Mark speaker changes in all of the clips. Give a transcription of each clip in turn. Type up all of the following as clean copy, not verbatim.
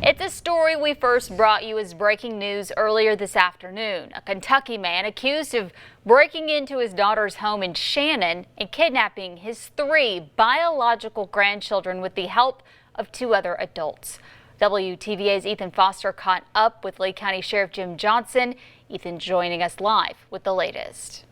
Speaker 1: It's a story we first brought you as breaking news earlier this afternoon. A Kentucky man accused of breaking into his daughter's home in Shannon and kidnapping his 3 biological grandchildren with the help of 2 other adults. WTVA's Ethan Foster caught up with Lee County Sheriff Jim Johnson. Ethan joining us live with the latest.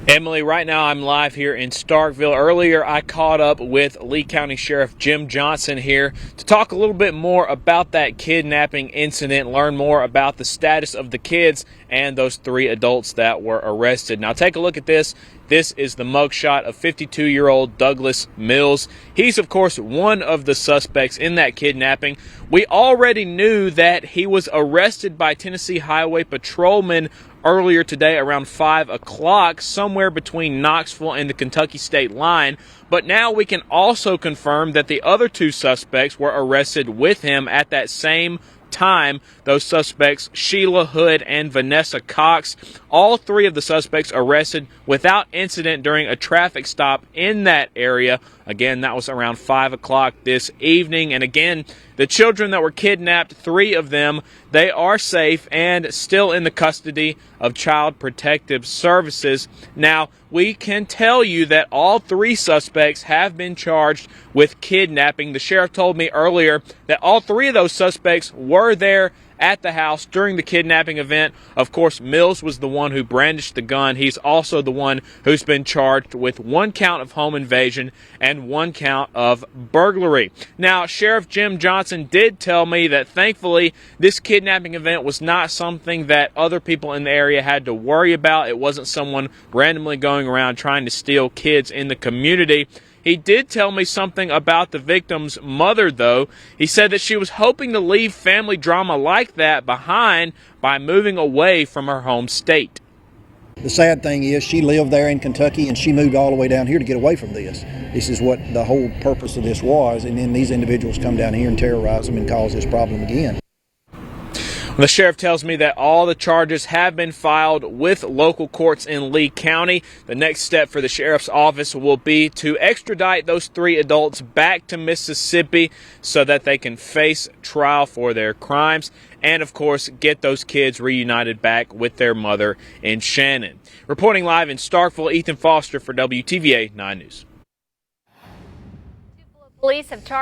Speaker 2: Emily, right now I'm live here in Starkville. Earlier I caught up with Lee County Sheriff Jim Johnson here to talk a little bit more about that kidnapping incident, learn more about the status of the kids and those 3 adults that were arrested. Now take a look at this. This is the mugshot of 52-year-old Douglas Mills. He's, of course, one of the suspects in that kidnapping. We already knew that he was arrested by Tennessee Highway Patrolmen earlier today around 5 o'clock, somewhere between Knoxville and the Kentucky state line. But now we can also confirm that the other 2 suspects were arrested with him at that same time. Those suspects, Sheila Hood and Vanessa Cox, all 3 of the suspects arrested without incident during a traffic stop in that area. Again, that was around 5 o'clock this evening. And again, the children that were kidnapped, 3 of them, they are safe and still in the custody of Child Protective Services. Now, we can tell you that all 3 suspects have been charged with kidnapping. The sheriff told me earlier that all 3 of those suspects were there at the house during the kidnapping event. Of course, Mills was the one who brandished the gun. He's also the one who's been charged with 1 count of home invasion and 1 count of burglary. Now, Sheriff Jim Johnson did tell me that thankfully this kidnapping event was not something that other people in the area had to worry about. It wasn't someone randomly going around trying to steal kids in the community. He did tell me something about the victim's mother, though. He said that she was hoping to leave family drama like that behind by moving away from her home state.
Speaker 3: The sad thing is she lived there in Kentucky and she moved all the way down here to get away from this. This is what the whole purpose of this was, and then these individuals come down here and terrorize them and cause this problem again.
Speaker 2: The sheriff tells me that all the charges have been filed with local courts in Lee County. The next step for the sheriff's office will be to extradite those 3 adults back to Mississippi so that they can face trial for their crimes and, of course, get those kids reunited back with their mother in Shannon. Reporting live in Starkville, Ethan Foster for WTVA 9 News.
Speaker 1: Police have charged